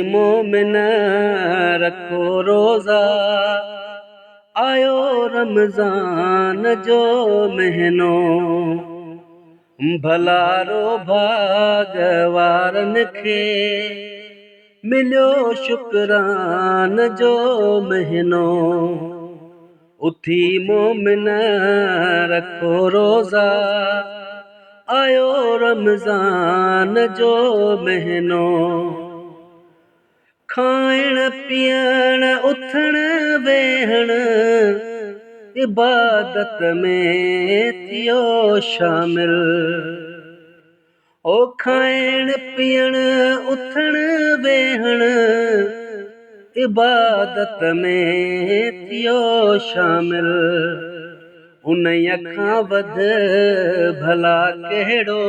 मोमिन रखो रोज़ा, आयो रमज़ान जो महीनो, भलारो भाग वारनि खे मिलियो शुक्रान जो महीनो। उथी मोमिन रखो रोज़ा, आयो रमज़ान जो महीनो। खाइण पीअण उथण वेहण इबादत में थियो शामिल। ओ खाइण पीअण उथण वेहण इबादत में थियो शामिल। उन्हीअ खां वध भला कहिड़ो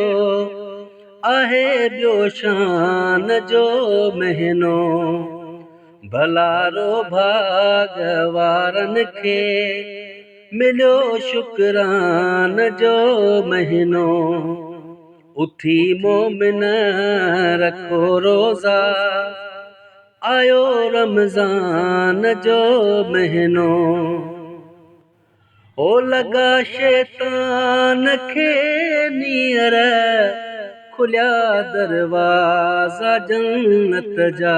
आहे ॿियो शान जो महीनो। भलारो भाग वारनि खे मिलियो शुक्रान जो महीनो। उथी मोमिन रखो रोज़ा, आयो रमज़ान जो महीनो। ओ लगा शैतान खे नीर, खुलिया दरवाज़ा जन्नत जा।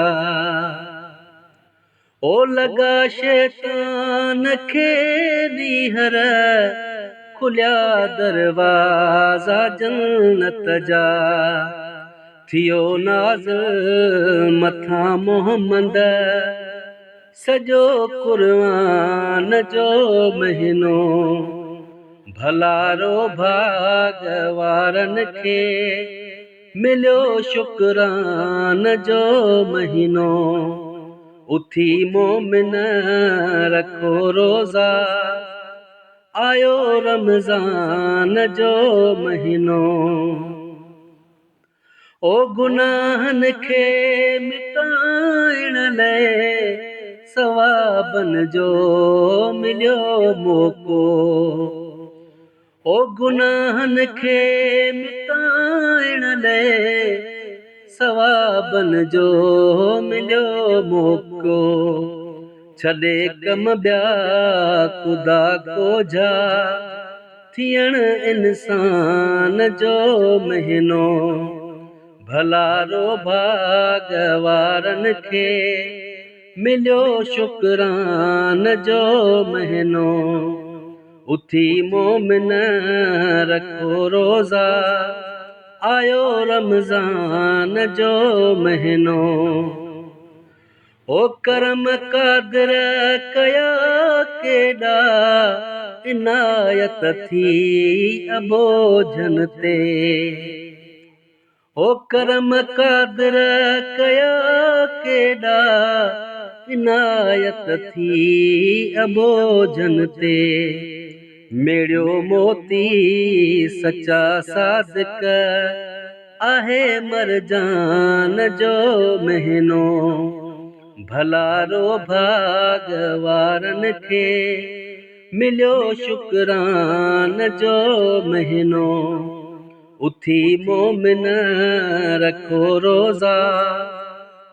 ओ लगा शैतान खे नीर, खुलिया दरवाज़ा जन्नत जा। थियो नाज़िल मथां मोहम्मद सॼो क़ुर्आन जो महीनो। भलारो भाग वारनि खे मिलियो शुक्रान जो महीनो। उथी मोमिन रखो रोज़ा, आयो रमज़ान जो महीनो। ओ गुनाहनि खे मिटाइण लाइ सवाबनि जो मिलियो मौक़ो। ओ गुनाहनि खे मिटाइण लाइ सवाबनि जो मिलियो मौक़ो। छॾे कम ॿिया ख़ुदा कोझा, थियण इंसान जो महीनो। भलारो भाग वारनि खे मिलियो शुक्रान जो महीनो। उथी मोमिन रखो रोज़ा, आयो रमज़ान जो महीनो। ओ करम क़ादिर कया केॾा, इनायत थी अबोझनि ते। ओ करम क़ादिर कया केॾा, इनायत थी अबोझनि ते। मेड़ियो मोती सचा सादिक, आहे मरजान जो महीनो। भलारो भाग वारनि खे मिलियो शुक्रान जो महीनो। उथी मोमिन रखो रोज़ा,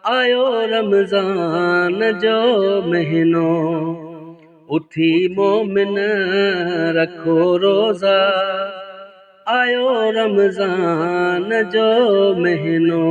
आयो रमज़ान जो महीनो। उथी मोमिन रखो रोज़ा, आयो रमज़ान जो महीनो।